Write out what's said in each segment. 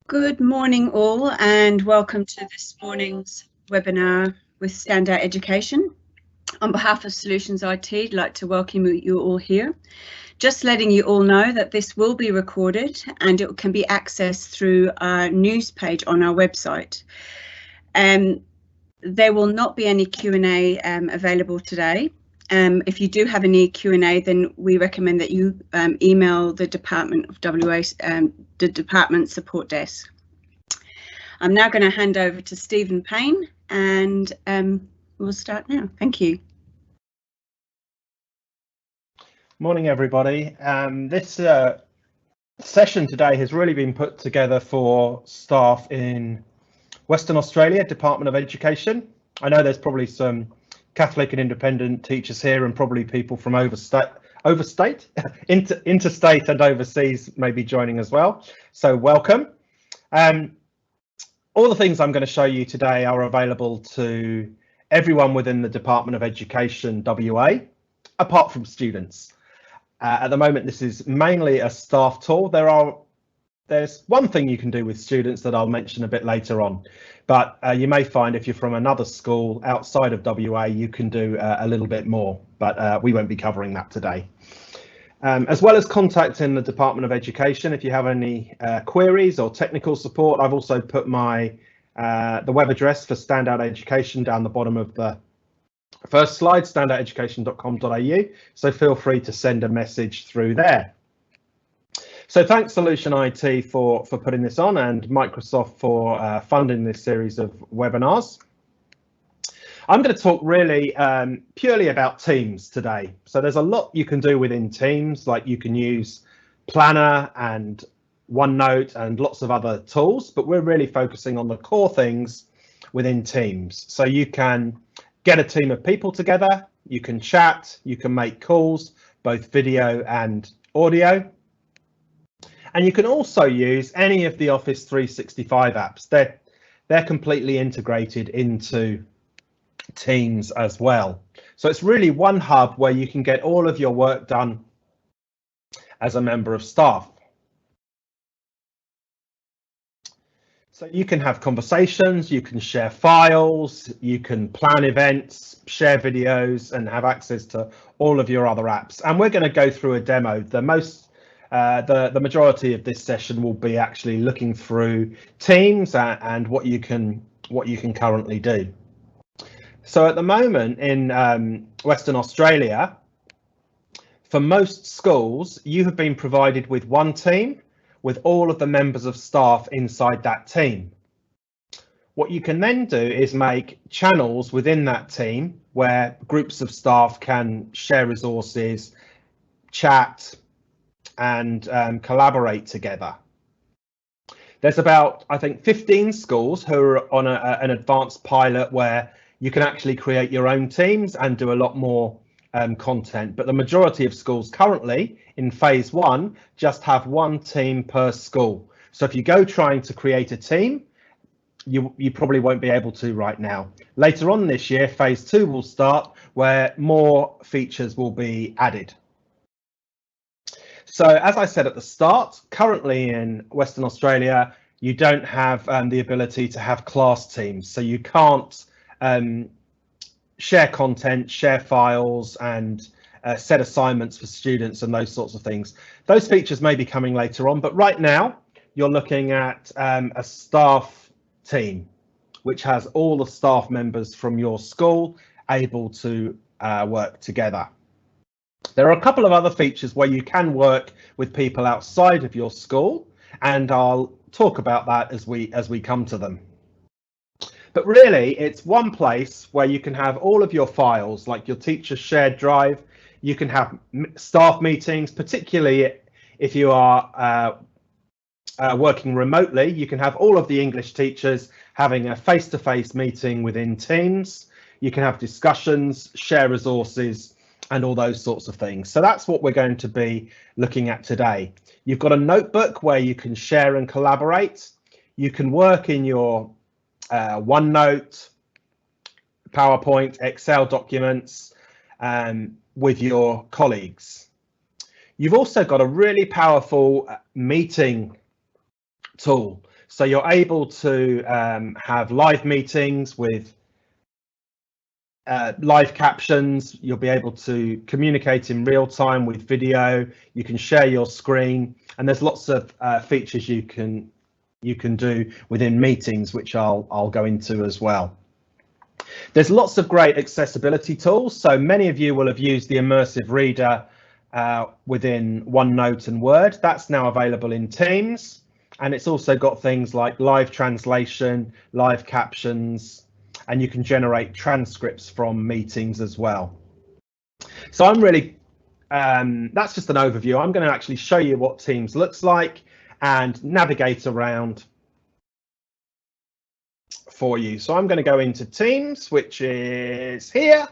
Good morning all, and welcome to this morning's webinar with Standout Education. On behalf of Solutions IT, I'd like to welcome you all here. Just letting you all know that this will be recorded and it can be accessed through our news page on our website. There will not be any Q&A available today. If you do have any Q&A, then we recommend that you email the Department of WA, the Department Support Desk. I'm now going to hand over to Stephen Payne and we'll start now. Thank you. Morning everybody. This session today has really been put together for staff in Western Australia, Department of Education. I know there's probably some Catholic and independent teachers here and probably people from interstate and overseas may be joining as well. So welcome. All the things I'm going to show you today are available to everyone within the Department of Education WA, apart from students. At the moment, this is mainly a staff tool. There's one thing you can do with students that I'll mention a bit later on, but you may find if you're from another school outside of WA, you can do a little bit more, but we won't be covering that today. As well as contacting the Department of Education, if you have any queries or technical support, I've also put the web address for Standout Education down the bottom of the first slide, standouteducation.com.au. So feel free to send a message through there. So thanks Solution IT for putting this on and Microsoft for funding this series of webinars. I'm going to talk really purely about Teams today. So there's a lot you can do within Teams, like you can use Planner and OneNote and lots of other tools, but we're really focusing on the core things within Teams. So you can get a team of people together, you can chat, you can make calls, both video and audio. And you can also use any of the Office 365 apps. They're completely integrated into Teams as well. So it's really one hub where you can get all of your work done as a member of staff. So you can have conversations, you can share files, you can plan events, share videos and have access to all of your other apps. And we're going to go through a demo. The majority of this session will be actually looking through Teams and what you can currently do. So at the moment in Western Australia, for most schools, you have been provided with one team with all of the members of staff inside that team. What you can then do is make channels within that team where groups of staff can share resources, chat, and collaborate together. There's about, I think, 15 schools who are on an advanced pilot where you can actually create your own teams and do a lot more content. But the majority of schools currently in phase 1 just have one team per school. So if you go trying to create a team, you probably won't be able to right now. Later on this year, phase 2 will start where more features will be added. So as I said at the start, currently in Western Australia, you don't have the ability to have class teams. So you can't share content, share files and set assignments for students and those sorts of things. Those features may be coming later on, but right now you're looking at a staff team, which has all the staff members from your school able to work together. There are a couple of other features where you can work with people outside of your school, and I'll talk about that as we come to them. But really, it's one place where you can have all of your files, like your teacher's shared drive. You can have staff meetings, particularly if you are working remotely. You can have all of the English teachers having a face-to-face meeting within Teams. You can have discussions, share resources, and all those sorts of things. So that's what we're going to be looking at today. You've got a notebook where you can share and collaborate. You can work in your OneNote, PowerPoint, Excel documents with your colleagues. You've also got a really powerful meeting tool. So you're able to have live meetings with live captions. You'll be able to communicate in real time with video. You can share your screen, and there's lots of features you can do within meetings, which I'll go into as well. There's lots of great accessibility tools. So many of you will have used the immersive reader within OneNote and Word. That's now available in Teams, and it's also got things like live translation, live captions, and you can generate transcripts from meetings as well. So I'm really, that's just an overview. I'm going to actually show you what Teams looks like and navigate around for you. So I'm going to go into Teams, which is here,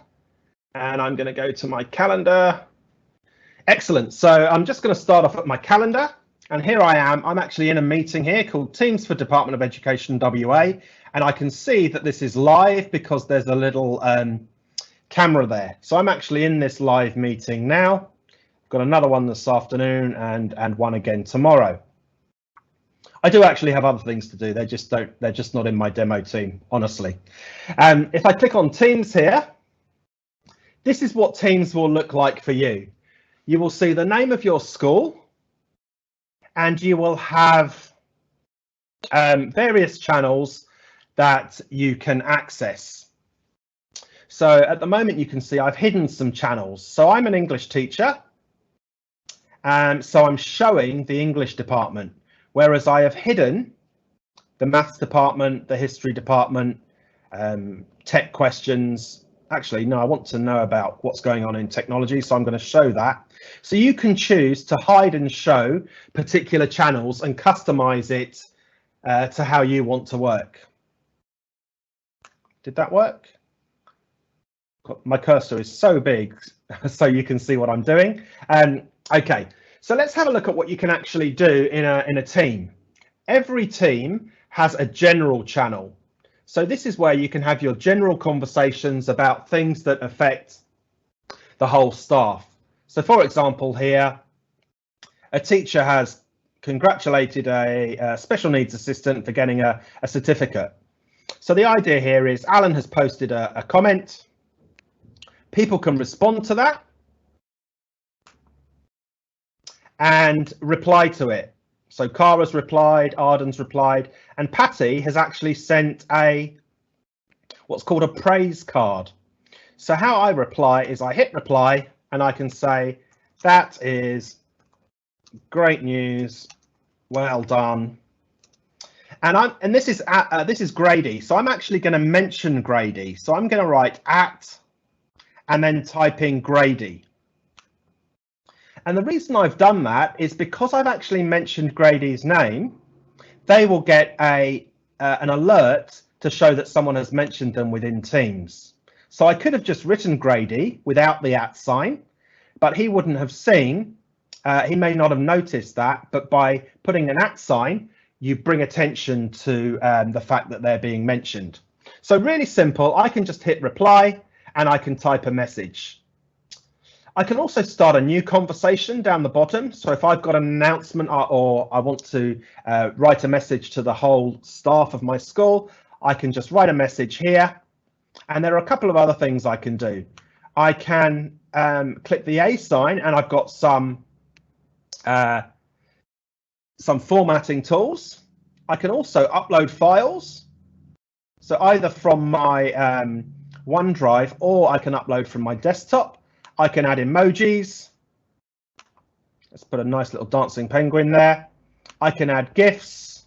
and I'm going to go to my calendar. Excellent. So I'm just going to start off at my calendar, and here I am. I'm actually in a meeting here called Teams for Department of Education WA, and I can see that this is live because there's a little camera there. So I'm actually in this live meeting now. I've got another one this afternoon and one again tomorrow. I do actually have other things to do. They're just not in my demo team, honestly. If I click on Teams here, this is what Teams will look like for you. You will see the name of your school, and you will have various channels that you can access. So at the moment, you can see I've hidden some channels. So I'm an English teacher, so I'm showing the English department, whereas I have hidden the maths department, the history department, tech questions. Actually, no, I want to know about what's going on in technology, so I'm going to show that. So you can choose to hide and show particular channels and customize it to how you want to work. Did that work? My cursor is so big, so you can see what I'm doing. Okay, so let's have a look at what you can actually do in a team. Every team has a general channel. So this is where you can have your general conversations about things that affect the whole staff. So for example, here, a teacher has congratulated a special needs assistant for getting a certificate. So the idea here is Alan has posted a comment. People can respond to that and reply to it. So Cara's replied, Arden's replied, and Patty has actually sent what's called a praise card. So how I reply is I hit reply and I can say, that is great news, well done. And this is Grady. So I'm actually going to mention Grady. So I'm going to write at and then type in Grady. And the reason I've done that is because I've actually mentioned Grady's name, they will get an alert to show that someone has mentioned them within Teams. So I could have just written Grady without the @ sign, but he wouldn't have seen, he may not have noticed that, but by putting an @ sign, you bring attention to the fact that they're being mentioned. So really simple, I can just hit reply and I can type a message. I can also start a new conversation down the bottom. So if I've got an announcement or I want to write a message to the whole staff of my school, I can just write a message here. And there are a couple of other things I can do. I can click the A sign and I've got some formatting tools. I can also upload files. So either from my OneDrive or I can upload from my desktop. I can add emojis. Let's put a nice little dancing penguin there. I can add GIFs,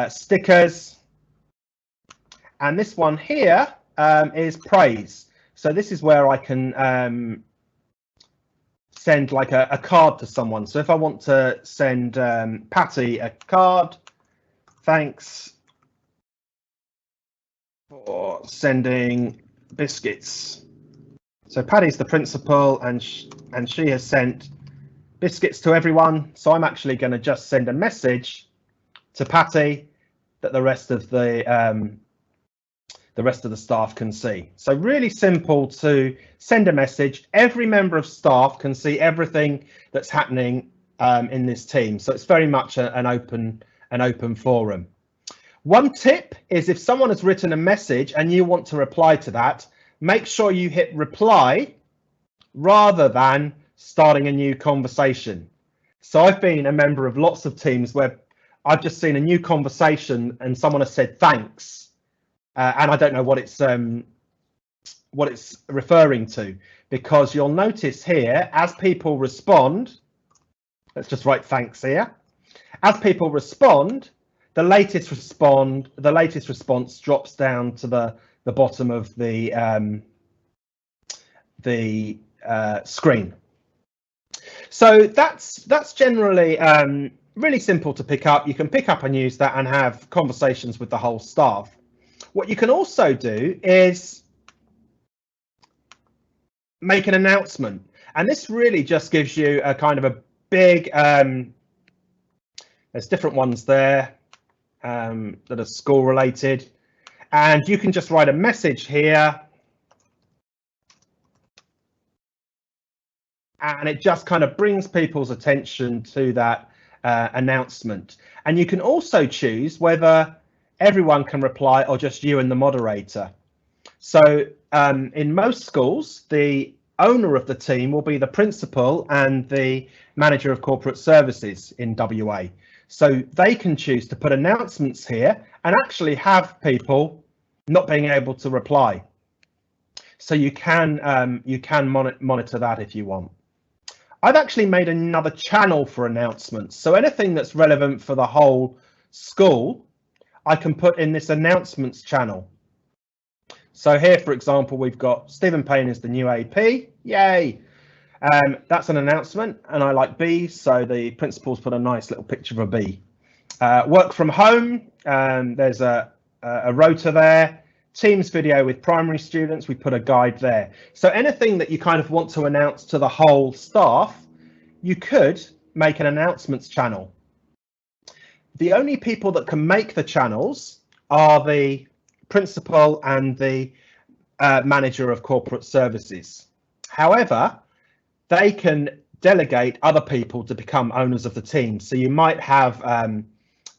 stickers, and this one here is praise. So this is where I can send like a card to someone. So if I want to send Patty a card, thanks for sending biscuits. So Patty's the principal and she has sent biscuits to everyone. So I'm actually going to just send a message to Patty that the rest of the staff can see. So really simple to send a message. Every member of staff can see everything that's happening in this team. So it's very much an open an open forum. One tip is if someone has written a message and you want to reply to that, make sure you hit reply rather than starting a new conversation. So I've been a member of lots of teams where I've just seen a new conversation and someone has said thanks, and I don't know what it's referring to, because you'll notice here as people respond, let's just write thanks here. As people respond, the latest response drops down to the bottom of the screen. So that's generally really simple to pick up. You can pick up and use that and have conversations with the whole staff. What you can also do is make an announcement, and this really just gives you a kind of a big there's different ones there that are school related, and you can just write a message here and it just kind of brings people's attention to that announcement. And you can also choose whether everyone can reply or just you and the moderator. So in most schools, the owner of the team will be the principal and the manager of corporate services in WA. So they can choose to put announcements here and actually have people not being able to reply. So you can monitor that if you want. I've actually made another channel for announcements. So anything that's relevant for the whole school, I can put in this announcements channel. So here, for example, we've got Stephen Payne is the new AP. Yay! That's an announcement, and I like bees, so the principal's put a nice little picture of a bee. Work from home, there's a rota there. Teams video with primary students, we put a guide there. So anything that you kind of want to announce to the whole staff, you could make an announcements channel. The only people that can make the channels are the principal and the manager of corporate services. However, they can delegate other people to become owners of the team. So you might have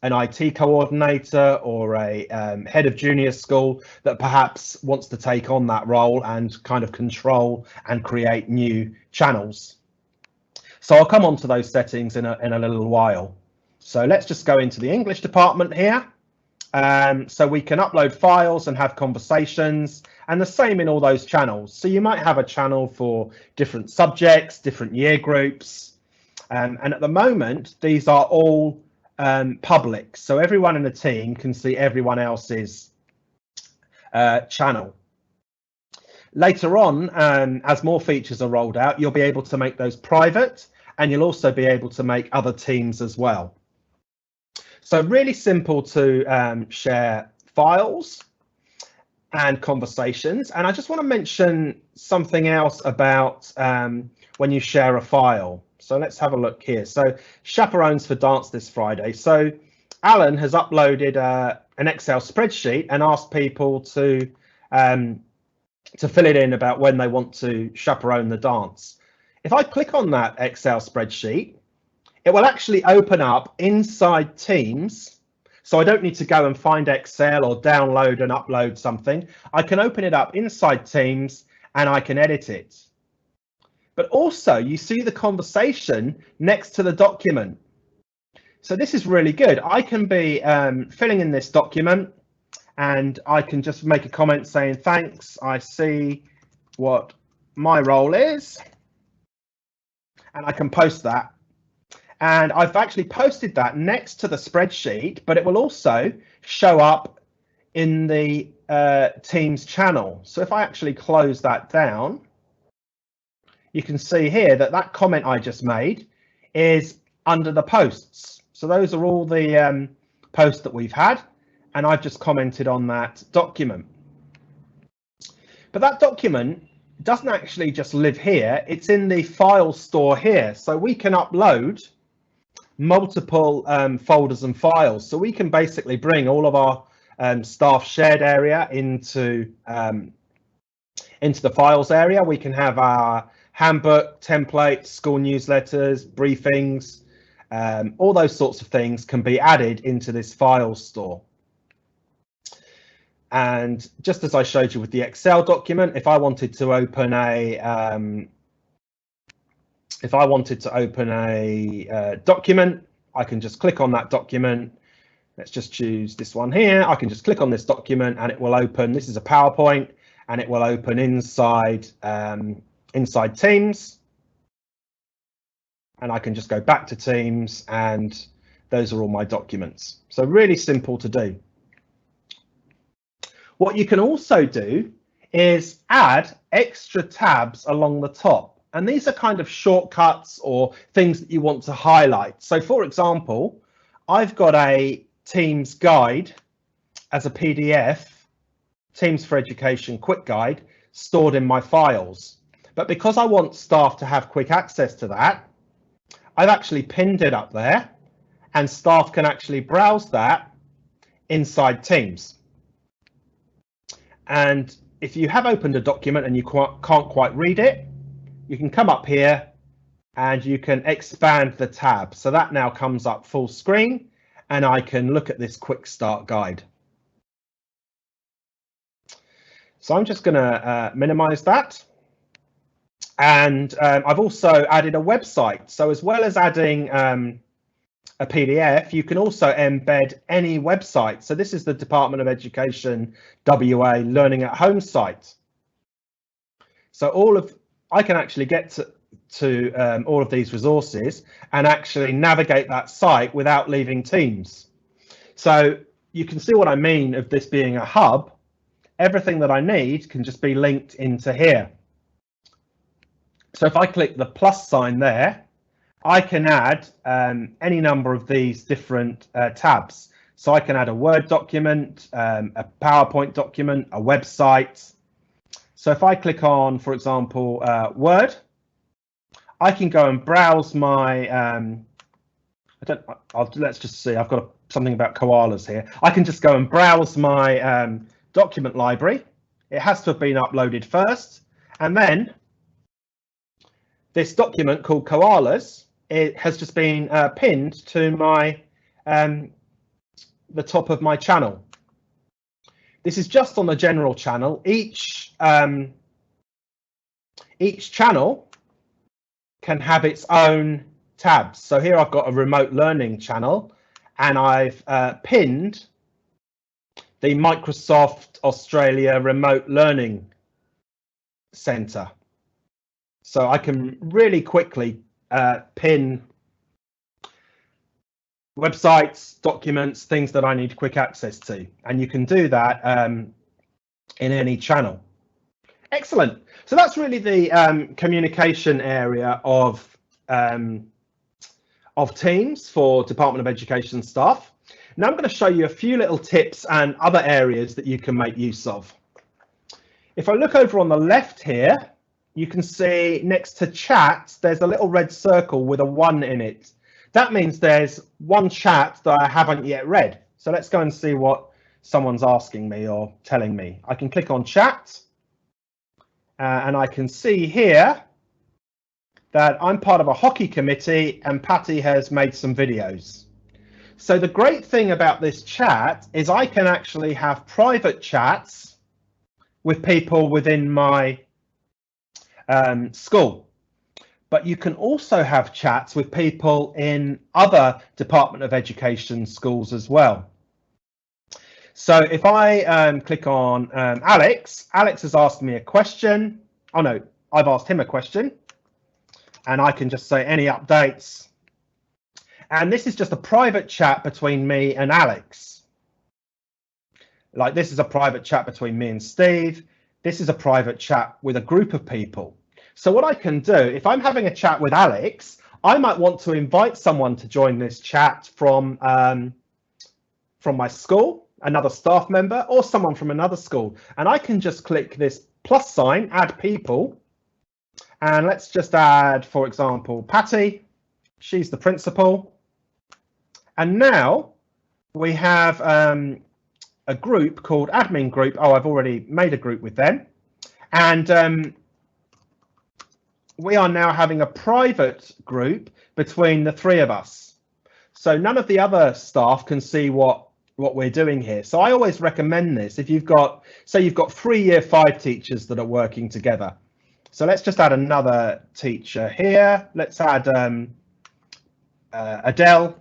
an IT coordinator or a head of junior school that perhaps wants to take on that role and kind of control and create new channels. So I'll come on to those settings in a little while. So let's just go into the English department here. So we can upload files and have conversations, and the same in all those channels. So you might have a channel for different subjects, different year groups, and at the moment these are all public, so everyone in the team can see everyone else's channel. Later on, as more features are rolled out, you'll be able to make those private, and you'll also be able to make other teams as well. So really simple to share files and conversations. And I just want to mention something else about when you share a file. So let's have a look here. So chaperones for dance this Friday. So Alan has uploaded an Excel spreadsheet and asked people to fill it in about when they want to chaperone the dance. If I click on that Excel spreadsheet, it will actually open up inside Teams. So I don't need to go and find Excel or download and upload something. I can open it up inside Teams and I can edit it. But also you see the conversation next to the document. So this is really good. I can be filling in this document and I can just make a comment saying, thanks, I see what my role is. And I can post that. And I've actually posted that next to the spreadsheet, but it will also show up in the Teams channel. So if I actually close that down, you can see here that that comment I just made is under the posts. So those are all the posts that we've had, and I've just commented on that document. But that document doesn't actually just live here, it's in the file store here. So we can upload multiple folders and files. So we can basically bring all of our staff shared area into the files area. We can have our handbook, templates, school newsletters, briefings, all those sorts of things can be added into this file store. And just as I showed you with the Excel document, if I wanted to open a document, I can just click on that document. Let's just choose this one here. I can just click on this document and it will open. This is a PowerPoint and it will open inside inside Teams. And I can just go back to Teams and those are all my documents. So really simple to do. What you can also do is add extra tabs along the top. And these are kind of shortcuts or things that you want to highlight. So for example, I've got a Teams guide as a PDF, Teams for Education quick guide, stored in my files. But because I want staff to have quick access to that, I've actually pinned it up there and staff can actually browse that inside Teams. And if you have opened a document and you can't quite read it, you can come up here and you can expand the tab. So that now comes up full screen and I can look at this quick start guide. So I'm just going to minimize that. And I've also added a website. So as well as adding a PDF, you can also embed any website. So this is the Department of Education WA Learning at Home site. So I can actually get to all of these resources and actually navigate that site without leaving Teams. So you can see what I mean of this being a hub. Everything that I need can just be linked into here. So if I click the plus sign there, I can add any number of these different tabs. So I can add a Word document, a PowerPoint document, a website. So if I click on, for example, Word, I can go and browse my, let's just see, I've got something about koalas here. I can just go and browse my document library. It has to have been uploaded first. And then this document called koalas, it has just been pinned to my the top of my channel. This is just on the general channel. Each channel can have its own tabs. So here I've got a remote learning channel and I've pinned the Microsoft Australia Remote Learning Centre. So I can really quickly pin websites, documents, things that I need quick access to, and you can do that in any channel. Excellent. So that's really the communication area of Teams for Department of Education staff. Now I'm going to show you a few little tips and other areas that you can make use of. If I look over on the left here, you can see next to chat, there's a little red circle with a 1 in it. That means there's one chat that I haven't yet read. So let's go and see what someone's asking me or telling me. I can click on chat and I can see here that I'm part of a hockey committee and Patty has made some videos. So the great thing about this chat is I can actually have private chats with people within my school. But you can also have chats with people in other Department of Education schools as well. So if I click on Alex has asked me a question. Oh no, I've asked him a question. And I can just say any updates. And this is just a private chat between me and Alex. Like this is a private chat between me and Steve. This is a private chat with a group of people. So what I can do, if I'm having a chat with Alex, I might want to invite someone to join this chat from my school, another staff member, or someone from another school. And I can just click this plus sign, add people. And let's just add, for example, Patty. She's the principal. And now we have a group called admin group. Oh, I've already made a group with them. And we are now having a private group between the three of us. So none of the other staff can see what we're doing here. So I always recommend this if you've got, say you've got 3 Year 5 teachers that are working together. So let's just add another teacher here. Let's add Adele.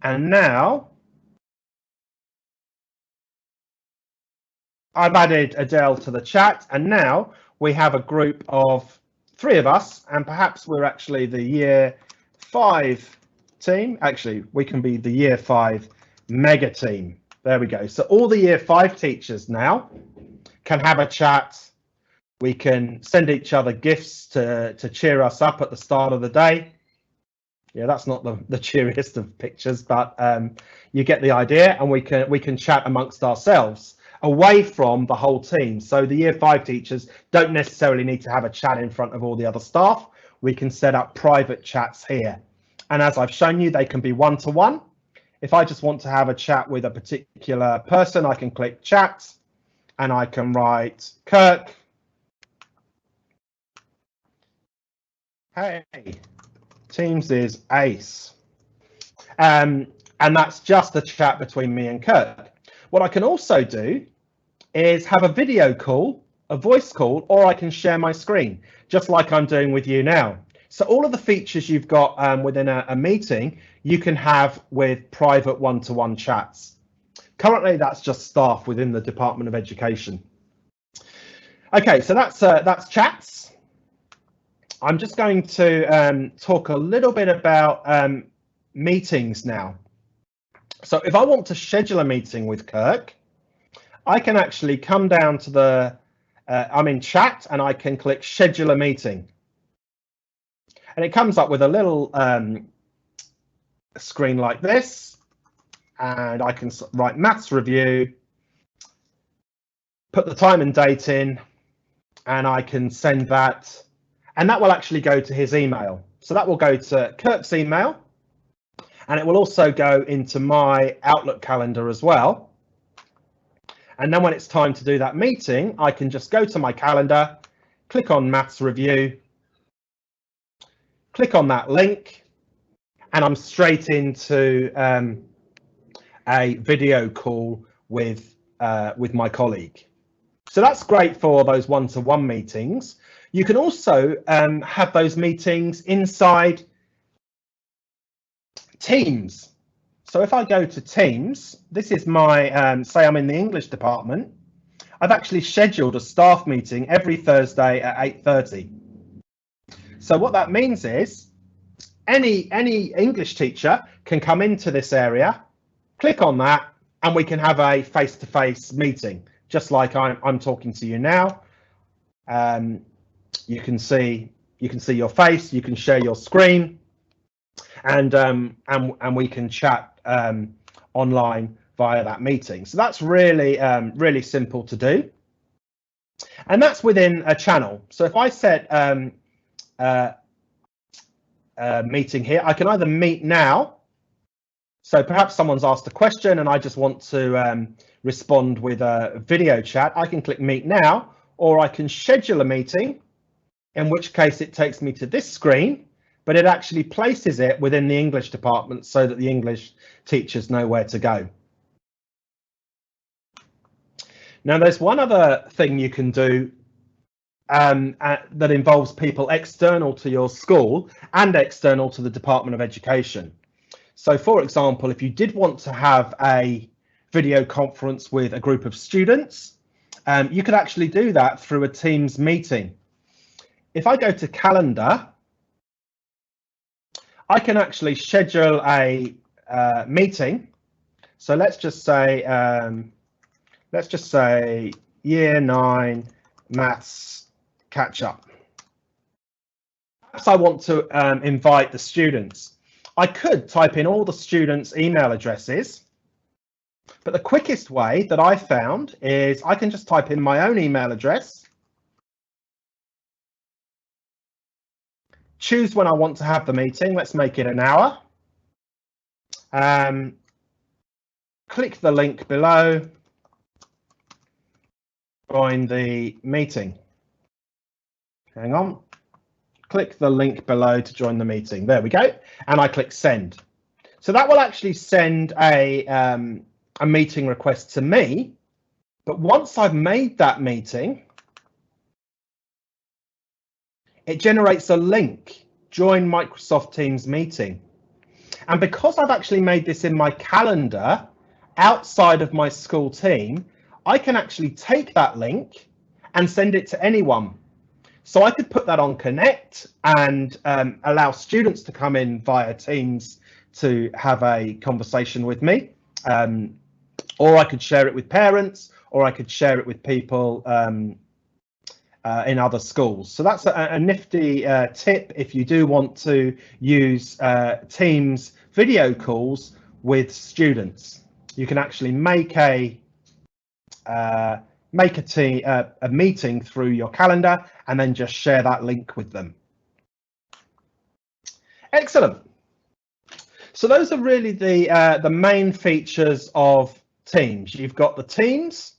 And now I've added Adele to the chat, and now we have a group of 3 of us, and perhaps we're actually the Year 5 team. Actually, we can be the Year 5 mega team. There we go. So all the Year 5 teachers now can have a chat. We can send each other gifts to cheer us up at the start of the day. Yeah, that's not the cheeriest of pictures, but you get the idea, and we can chat amongst ourselves away from the whole team. So the Year 5 teachers don't necessarily need to have a chat in front of all the other staff. We can set up private chats here. And as I've shown you, they can be one-to-one. If I just want to have a chat with a particular person, I can click chat and I can write, Kirk, hey, Teams is ace. And that's just a chat between me and Kirk. What I can also do is have a video call, a voice call, or I can share my screen, just like I'm doing with you now. So all of the features you've got within a meeting, you can have with private one-to-one chats. Currently, that's just staff within the Department of Education. Okay, so that's chats. I'm just going to talk a little bit about meetings now. So if I want to schedule a meeting with Kirk, I can actually come down to the, I'm in chat, and I can click schedule a meeting. And it comes up with a little screen like this, and I can write maths review, put the time and date in, and I can send that, and that will actually go to his email. So that will go to Kirk's email, and it will also go into my Outlook calendar as well. And then when it's time to do that meeting, I can just go to my calendar, click on maths review, click on that link, and I'm straight into a video call with my colleague. So that's great for those one-to-one meetings. You can also have those meetings inside Teams. So if I go to Teams, this is my, say I'm in the English department, I've actually scheduled a staff meeting every Thursday at 8:30. So what that means is any English teacher can come into this area, click on that, and we can have a face-to-face meeting, just like I'm talking to you now. You can see your face, you can share your screen, and we can chat online via that meeting. So that's really really simple to do, and that's within a channel. So if I set meeting here, I can either meet now. So perhaps someone's asked a question and I just want to respond with a video chat. I can click meet now, or I can schedule a meeting, in which case it takes me to this screen, but it actually places it within the English department so that the English teachers know where to go. Now, there's one other thing you can do that involves people external to your school and external to the Department of Education. So, for example, if you did want to have a video conference with a group of students, you could actually do that through a Teams meeting. If I go to calendar, I can actually schedule a meeting. So let's just say Year 9 Maths catch up. Perhaps I want to invite the students. I could type in all the students' email addresses, but the quickest way that I found is I can just type in my own email address, choose when I want to have the meeting. Let's make it an hour. Click the link below, join the meeting. Hang on, click the link below to join the meeting. There we go. And I click send. So that will actually send a meeting request to me. But once I've made that meeting, it generates a link, join Microsoft Teams meeting. And because I've actually made this in my calendar outside of my school team, I can actually take that link and send it to anyone. So I could put that on Connect and allow students to come in via Teams to have a conversation with me. Or I could share it with parents, or I could share it with people in other schools. So that's a nifty tip if you do want to use Teams video calls with students. You can actually make a meeting through your calendar and then just share that link with them. Excellent. So those are really the main features of Teams. You've got the teams,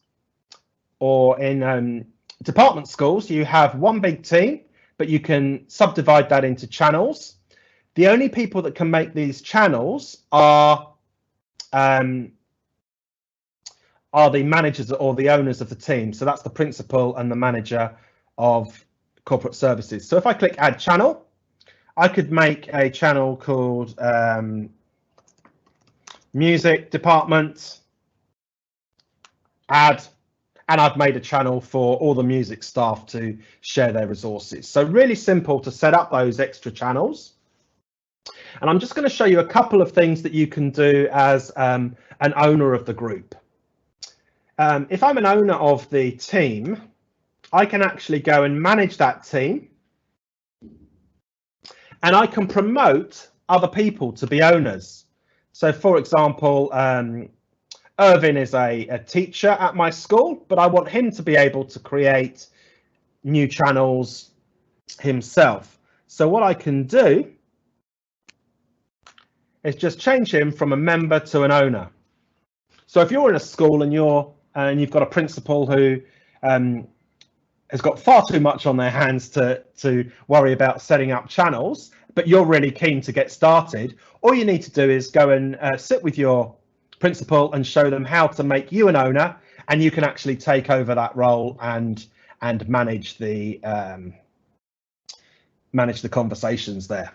or in department schools, you have one big team, but you can subdivide that into channels. The only people that can make these channels are the managers or the owners of the team. So that's the principal and the manager of corporate services. So if I click add channel, I could make a channel called music department, add, and I've made a channel for all the music staff to share their resources. So really simple to set up those extra channels. And I'm just going to show you a couple of things that you can do as an owner of the group. If I'm an owner of the team, I can actually go and manage that team. And I can promote other people to be owners. So for example, Irvin is a teacher at my school, but I want him to be able to create new channels himself. So what I can do is just change him from a member to an owner. So if you're in a school and you've got a principal who has got far too much on their hands to worry about setting up channels, but you're really keen to get started, all you need to do is go and sit with your principal and show them how to make you an owner, and you can actually take over that role and manage the conversations there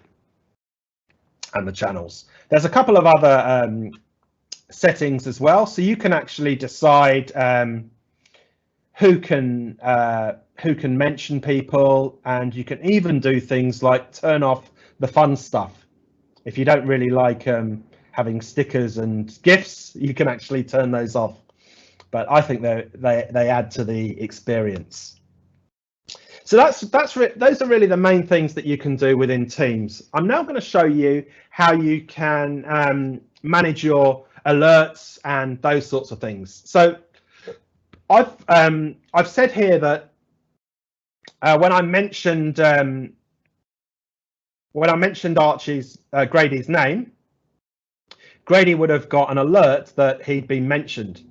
and the channels. There's a couple of other settings as well, so you can actually decide who can mention people, and you can even do things like turn off the fun stuff. If you don't really like having stickers and GIFs, you can actually turn those off. But I think they add to the experience. So those are really the main things that you can do within Teams. I'm now going to show you how you can manage your alerts and those sorts of things. So I've said here that when I mentioned Grady's name, Grady would have got an alert that he'd been mentioned.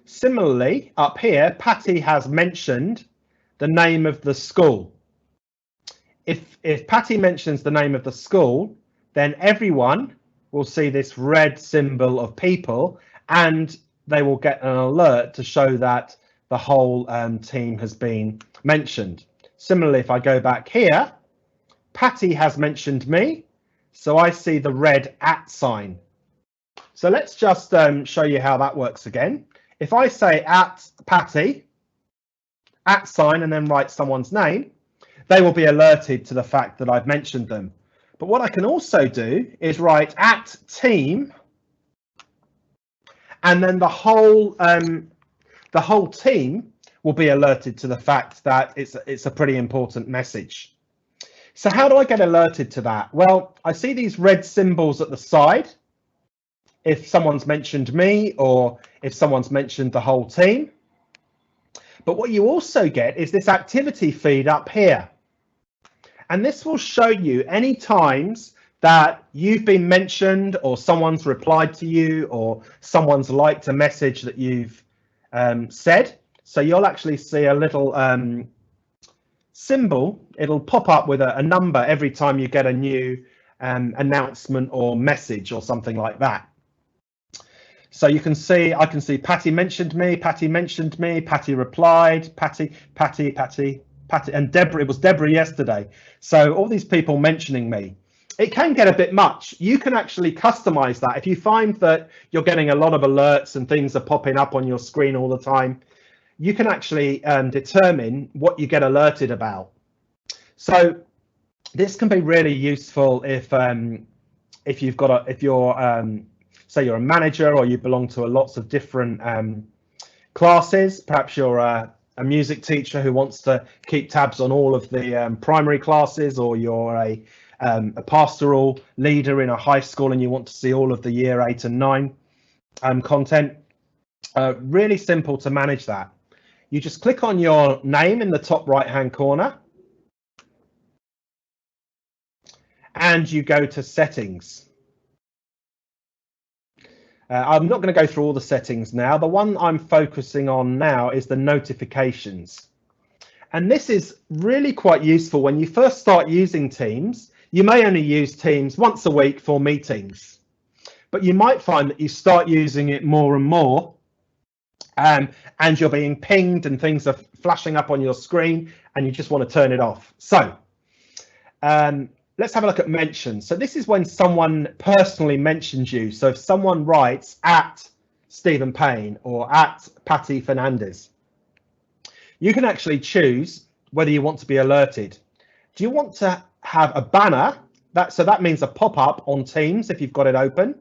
Similarly, up here, Patty has mentioned the name of the school. If Patty mentions the name of the school, then everyone will see this red symbol of people, and they will get an alert to show that the whole team has been mentioned. Similarly, if I go back here, Patty has mentioned me, so I see the red @ sign. So let's just show you how that works again. If I say @Patty, @ sign, and then write someone's name, they will be alerted to the fact that I've mentioned them. But what I can also do is write @team, and then the whole team will be alerted to the fact that it's a pretty important message. So how do I get alerted to that? Well, I see these red symbols at the side if someone's mentioned me or if someone's mentioned the whole team. But what you also get is this activity feed up here. And this will show you any times that you've been mentioned, or someone's replied to you, or someone's liked a message that you've said. So you'll actually see a little symbol, it'll pop up with a number every time you get a new announcement or message or something like that. So you can see, I can see Patty mentioned me, Patty mentioned me, Patty replied, Patty, and Deborah, it was Deborah yesterday. So all these people mentioning me. It can get a bit much. You can actually customize that. If you find that you're getting a lot of alerts and things are popping up on your screen all the time, you can actually determine what you get alerted about. So this can be really useful if you've got if you're say you're a manager or you belong to lots of different classes. Perhaps you're a music teacher who wants to keep tabs on all of the primary classes, or you're a pastoral leader in a high school and you want to see all of the year 8 and 9 content. Really simple to manage that. You just click on your name in the top right hand corner and you go to settings. I'm not going to go through all the settings now. The one I'm focusing on now is the notifications. And this is really quite useful when you first start using Teams. You may only use Teams once a week for meetings, but you might find that you start using it more and more, and you're being pinged and things are flashing up on your screen and you just want to turn it off. So let's have a look at mentions. So this is when someone personally mentions you. So if someone writes at Stephen Payne or at Patty Fernandez, you can actually choose whether you want to be alerted. Do you want to have a banner? So that means a pop-up on Teams if you've got it open,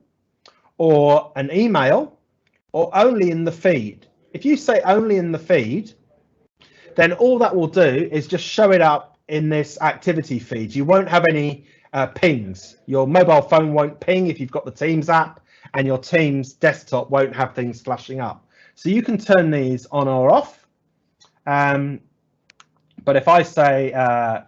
or an email, or only in the feed. If you say only in the feed, then all that will do is just show it up in this activity feed. You won't have any pings. Your mobile phone won't ping if you've got the Teams app, and your Teams desktop won't have things flashing up. So you can turn these on or off. But if I say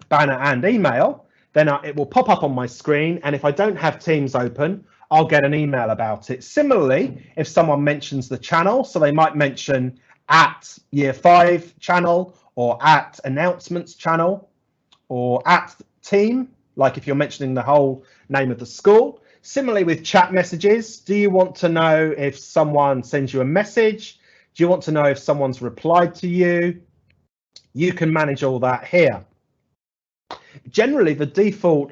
banner and email, then it will pop up on my screen. And if I don't have Teams open, I'll get an email about it. Similarly, if someone mentions the channel, so they might mention at Year 5 channel, or at announcements channel, or at team, like if you're mentioning the whole name of the school. Similarly with chat messages, do you want to know if someone sends you a message? Do you want to know if someone's replied to you? You can manage all that here. Generally, the default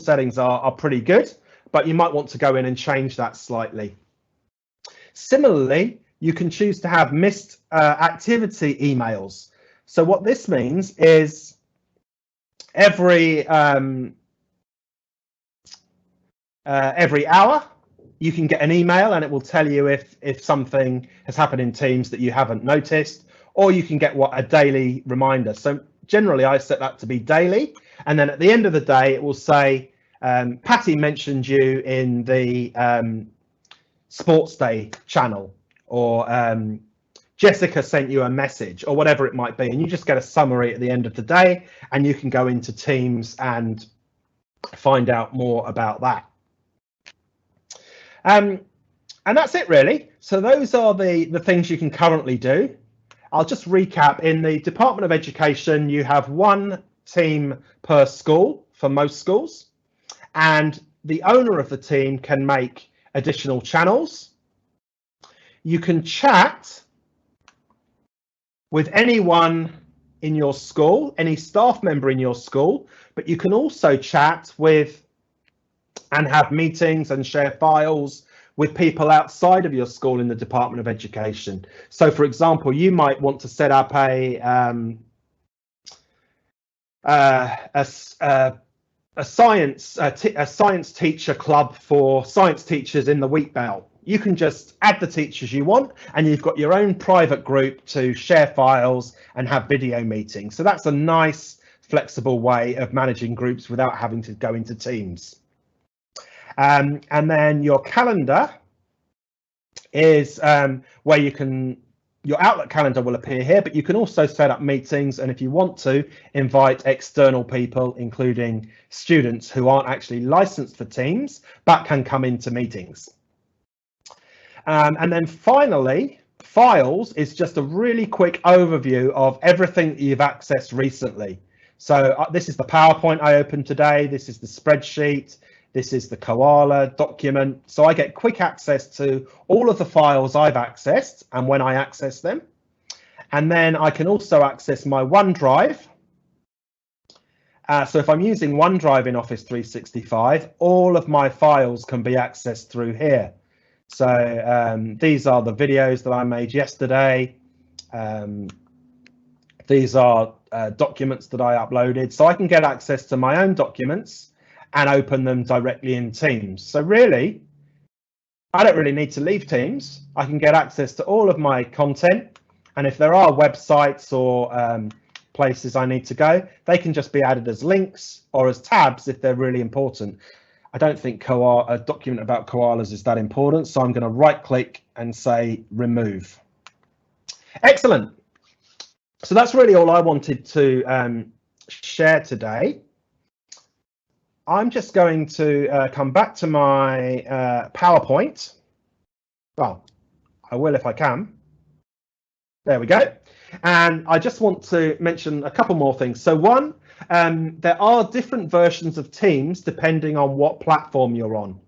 settings are pretty good, but you might want to go in and change that slightly. Similarly, you can choose to have missed activity emails. So what this means is every hour you can get an email and it will tell you if something has happened in Teams that you haven't noticed, or you can get a daily reminder. So generally I set that to be daily, and then at the end of the day it will say Patty mentioned you in the Sports Day channel, or Jessica sent you a message, or whatever it might be, and you just get a summary at the end of the day, and you can go into Teams and find out more about that. And that's it really. So those are the things you can currently do. I'll just recap. In the Department of Education, you have one team per school for most schools, and the owner of the team can make additional channels. You can chat with anyone in your school, any staff member in your school, but you can also chat with and have meetings and share files with people outside of your school in the Department of Education. So for example, you might want to set up a science teacher club for science teachers in the wheat belt. You can just add the teachers you want, and you've got your own private group to share files and have video meetings. So that's a nice flexible way of managing groups without having to go into Teams. And then your calendar is where you can, your Outlook calendar will appear here, but you can also set up meetings, and if you want to, invite external people, including students who aren't actually licensed for Teams, but can come into meetings. And then finally, files is just a really quick overview of everything that you've accessed recently. So this is the PowerPoint I opened today. This is the spreadsheet. This is the Koala document. So I get quick access to all of the files I've accessed and when I access them. And then I can also access my OneDrive. So if I'm using OneDrive in Office 365, all of my files can be accessed through here. So these are the videos that I made yesterday. These are documents that I uploaded. So I can get access to my own documents and open them directly in Teams. So really, I don't really need to leave Teams. I can get access to all of my content. And if there are websites or places I need to go, they can just be added as links or as tabs if they're really important. I don't think a document about koalas is that important, so I'm going to right click and say remove. Excellent. So that's really all I wanted to share today. I'm just going to come back to my PowerPoint. Well, I will if I can. There we go. And I just want to mention a couple more things. So one, there are different versions of Teams depending on what platform you're on.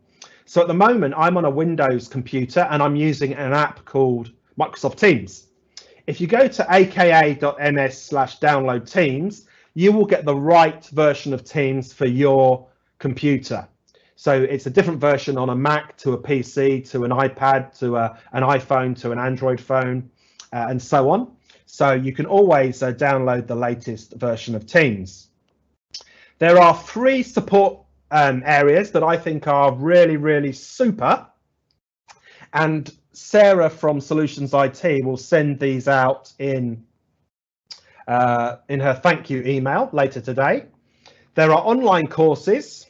So at the moment, I'm on a Windows computer and I'm using an app called Microsoft Teams. If you go to aka.ms/download Teams, you will get the right version of Teams for your computer. So it's a different version on a Mac to a PC to an iPad to an iPhone to an Android phone and so on. So you can always download the latest version of Teams. There are 3 support areas that I think are really, really super. And Sarah from Solutions IT will send these out in her thank you email later today. There are online courses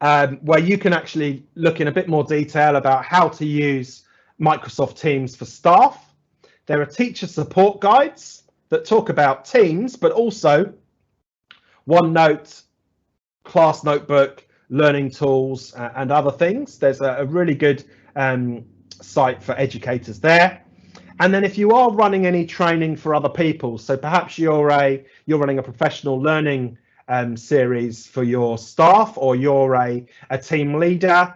where you can actually look in a bit more detail about how to use Microsoft Teams for staff. There are teacher support guides that talk about Teams, but also OneNote, Class Notebook, learning tools, and other things. There's a really good site for educators there. And then if you are running any training for other people, so perhaps you're running a professional learning series for your staff, or you're a team leader,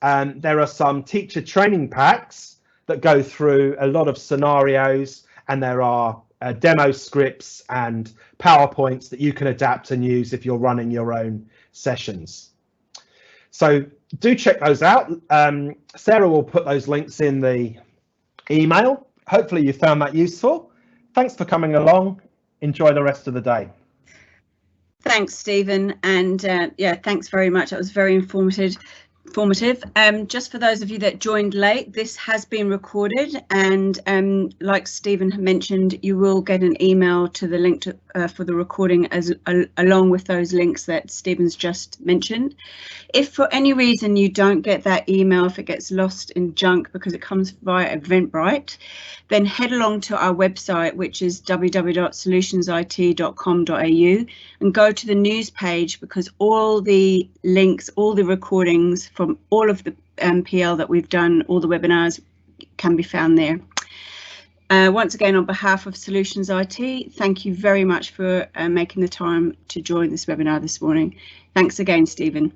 there are some teacher training packs that go through a lot of scenarios, and there are demo scripts and PowerPoints that you can adapt and use if you're running your own sessions. So do check those out. Sarah will put those links in the email. Hopefully you found that useful. Thanks for coming along. Enjoy the rest of the day. Thanks, Stephen, and yeah, thanks very much. That was very informative. Just for those of you that joined late, this has been recorded, and like Stephen mentioned, you will get an email to the link to, for the recording along with those links that Stephen's just mentioned. If for any reason you don't get that email, if it gets lost in junk because it comes via Eventbrite, then head along to our website, which is www.solutionsit.com.au, and go to the news page, because all the links, all the recordings from all of the PL that we've done, all the webinars, can be found there. Once again, on behalf of Solutions IT, thank you very much for making the time to join this webinar this morning. Thanks again, Stephen.